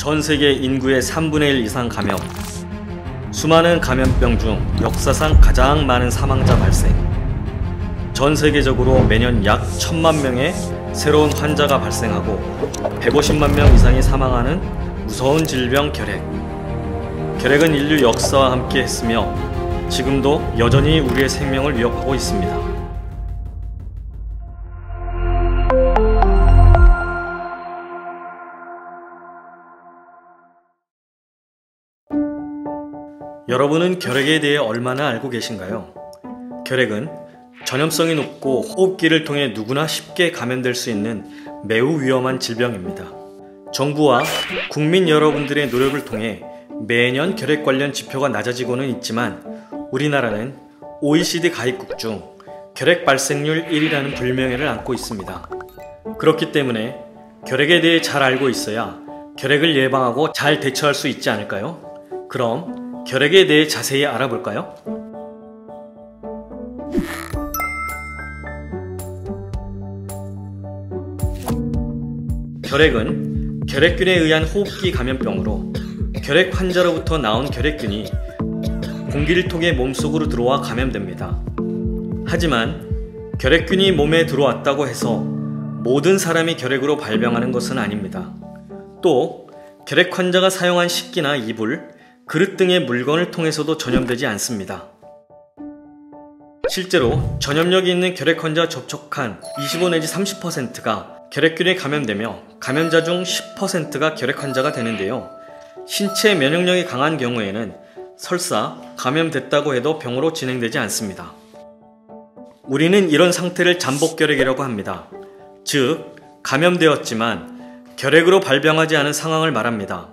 전 세계 인구의 3분의 1 이상 감염. 수많은 감염병 중 역사상 가장 많은 사망자 발생. 전 세계적으로 매년 약 1000만 명의 새로운 환자가 발생하고 150만 명 이상이 사망하는 무서운 질병 결핵. 결핵은 인류 역사와 함께 했으며 지금도 여전히 우리의 생명을 위협하고 있습니다. 여러분은 결핵에 대해 얼마나 알고 계신가요? 결핵은 전염성이 높고 호흡기를 통해 누구나 쉽게 감염될 수 있는 매우 위험한 질병입니다. 정부와 국민 여러분들의 노력을 통해 매년 결핵 관련 지표가 낮아지고는 있지만 우리나라는 OECD 가입국 중 결핵 발생률 1위라는 불명예를 안고 있습니다. 그렇기 때문에 결핵에 대해 잘 알고 있어야 결핵을 예방하고 잘 대처할 수 있지 않을까요? 그럼 결핵에 대해 자세히 알아볼까요? 결핵은 결핵균에 의한 호흡기 감염병으로 결핵 환자로부터 나온 결핵균이 공기를 통해 몸속으로 들어와 감염됩니다. 하지만 결핵균이 몸에 들어왔다고 해서 모든 사람이 결핵으로 발병하는 것은 아닙니다. 또 결핵 환자가 사용한 식기나 이불, 그릇 등의 물건을 통해서도 전염되지 않습니다. 실제로 전염력이 있는 결핵 환자와 접촉한 25 내지 30%가 결핵균에 감염되며 감염자 중 10%가 결핵 환자가 되는데요. 신체 면역력이 강한 경우에는 설사 감염됐다고 해도 병으로 진행되지 않습니다. 우리는 이런 상태를 잠복결핵이라고 합니다. 즉, 감염되었지만 결핵으로 발병하지 않은 상황을 말합니다.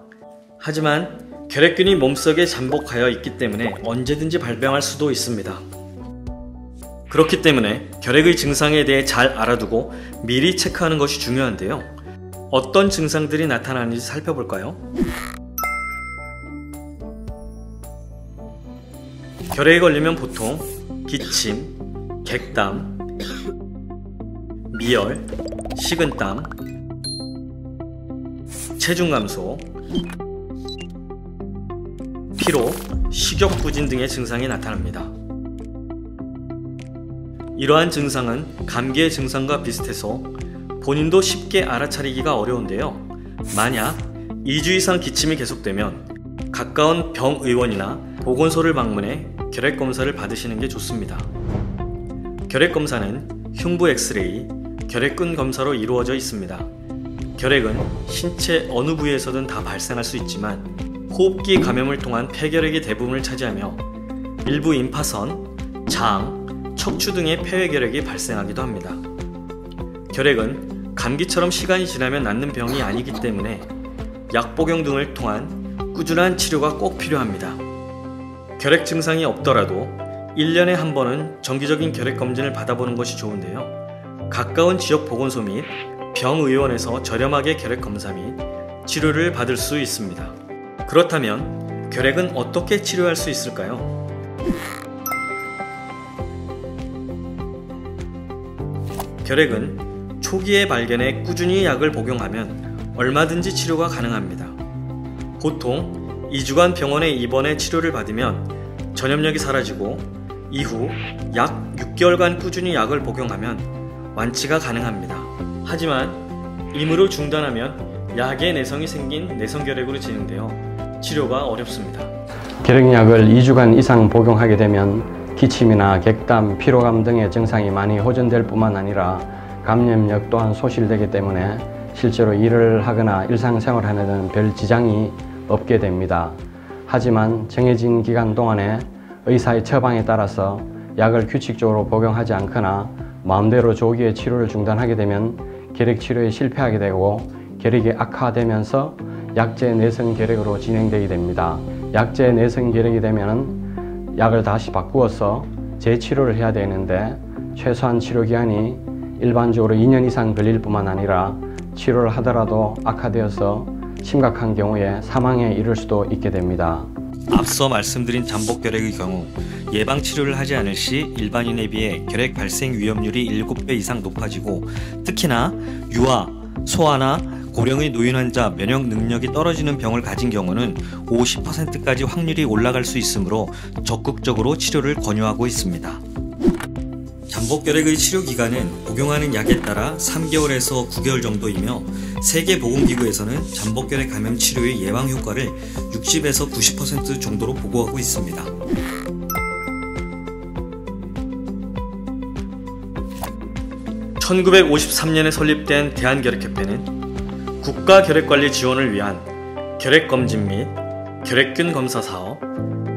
하지만 결핵균이 몸속에 잠복하여 있기 때문에 언제든지 발병할 수도 있습니다. 그렇기 때문에 결핵의 증상에 대해 잘 알아두고 미리 체크하는 것이 중요한데요. 어떤 증상들이 나타나는지 살펴볼까요? 결핵에 걸리면 보통 기침, 객담, 미열, 식은땀, 체중 감소, 피로, 식욕 부진 등의 증상이 나타납니다. 이러한 증상은 감기의 증상과 비슷해서 본인도 쉽게 알아차리기가 어려운데요. 만약 2주 이상 기침이 계속되면 가까운 병의원이나 보건소를 방문해 결핵 검사를 받으시는 게 좋습니다. 결핵 검사는 흉부 엑스레이, 결핵균 검사로 이루어져 있습니다. 결핵은 신체 어느 부위에서든 다 발생할 수 있지만 호흡기 감염을 통한 폐결핵이 대부분을 차지하며 일부 임파선, 장, 척추 등의 폐회결핵이 발생하기도 합니다. 결핵은 감기처럼 시간이 지나면 낫는 병이 아니기 때문에 약 복용 등을 통한 꾸준한 치료가 꼭 필요합니다. 결핵 증상이 없더라도 1년에 한 번은 정기적인 결핵 검진을 받아보는 것이 좋은데요. 가까운 지역 보건소 및 병의원에서 저렴하게 결핵 검사 및 치료를 받을 수 있습니다. 그렇다면 결핵은 어떻게 치료할 수 있을까요? 결핵은 초기에 발견해 꾸준히 약을 복용하면 얼마든지 치료가 가능합니다. 보통 2주간 병원에 입원해 치료를 받으면 전염력이 사라지고 이후 약 6개월간 꾸준히 약을 복용하면 완치가 가능합니다. 하지만 임으로 중단하면 약의 내성이 생긴 내성결핵으로 진행되어 치료가 어렵습니다. 결핵약을 2주간 이상 복용하게 되면 기침이나 객담, 피로감 등의 증상이 많이 호전될 뿐만 아니라 감염력 또한 소실되기 때문에 실제로 일을 하거나 일상생활하는 데는 별 지장이 없게 됩니다. 하지만 정해진 기간 동안에 의사의 처방에 따라서 약을 규칙적으로 복용하지 않거나 마음대로 조기에 치료를 중단하게 되면 결핵 치료에 실패하게 되고 결핵이 악화되면서 약제 내성 결핵으로 진행되게 됩니다. 약제 내성 결핵이 되면 약을 다시 바꾸어서 재치료를 해야 되는데 최소한 치료 기간이 일반적으로 2년 이상 걸릴 뿐만 아니라 치료를 하더라도 악화되어서 심각한 경우에 사망에 이를 수도 있게 됩니다. 앞서 말씀드린 잠복결핵의 경우 예방치료를 하지 않을 시 일반인에 비해 결핵 발생 위험률이 7배 이상 높아지고 특히나 유아, 소아나 고령의 노인 환자 면역 능력이 떨어지는 병을 가진 경우는 50%까지 확률이 올라갈 수 있으므로 적극적으로 치료를 권유하고 있습니다. 잠복결핵의 치료 기간은 복용하는 약에 따라 3개월에서 9개월 정도이며 세계보건기구에서는 잠복결핵 감염 치료의 예방 효과를 60에서 90% 정도로 보고하고 있습니다. (1953년에) 설립된 대한결핵협회는 국가결핵관리 지원을 위한 결핵검진 및 결핵균 검사 사업,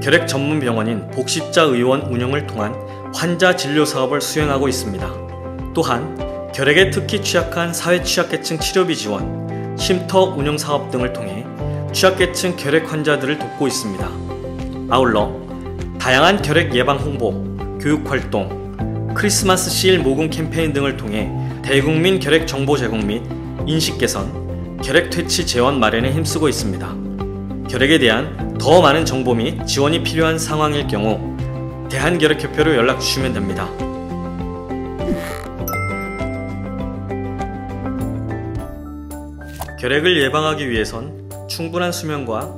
결핵 전문 병원인 복십자의원 운영을 통한 환자 진료 사업을 수행하고 있습니다. 또한 결핵에 특히 취약한 사회 취약계층 치료비 지원, 쉼터 운영 사업 등을 통해 취약계층 결핵 환자들을 돕고 있습니다. 아울러 다양한 결핵 예방 홍보, 교육 활동, 크리스마스 시일 모금 캠페인 등을 통해 대국민 결핵 정보 제공 및 인식 개선, 결핵 퇴치 재원 마련에 힘쓰고 있습니다. 결핵에 대한 더 많은 정보 및 지원이 필요한 상황일 경우 대한결핵협회로 연락 주시면 됩니다. 결핵을 예방하기 위해선 충분한 수면과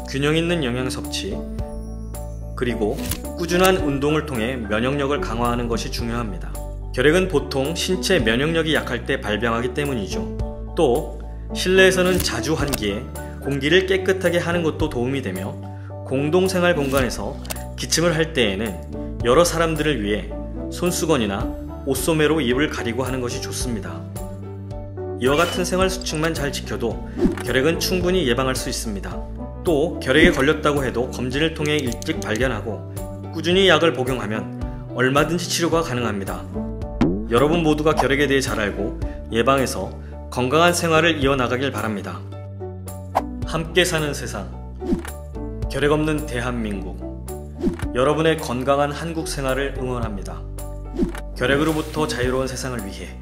균형 있는 영양 섭취, 그리고 꾸준한 운동을 통해 면역력을 강화하는 것이 중요합니다. 결핵은 보통 신체 면역력이 약할 때 발병하기 때문이죠. 또 실내에서는 자주 환기해 공기를 깨끗하게 하는 것도 도움이 되며 공동생활 공간에서 기침을 할 때에는 여러 사람들을 위해 손수건이나 옷소매로 입을 가리고 하는 것이 좋습니다. 이와 같은 생활 수칙만 잘 지켜도 결핵은 충분히 예방할 수 있습니다. 또 결핵에 걸렸다고 해도 검진을 통해 일찍 발견하고 꾸준히 약을 복용하면 얼마든지 치료가 가능합니다. 여러분 모두가 결핵에 대해 잘 알고 예방해서 건강한 생활을 이어나가길 바랍니다. 함께 사는 세상, 결핵 없는 대한민국, 여러분의 건강한 한국 생활을 응원합니다. 결핵으로부터 자유로운 세상을 위해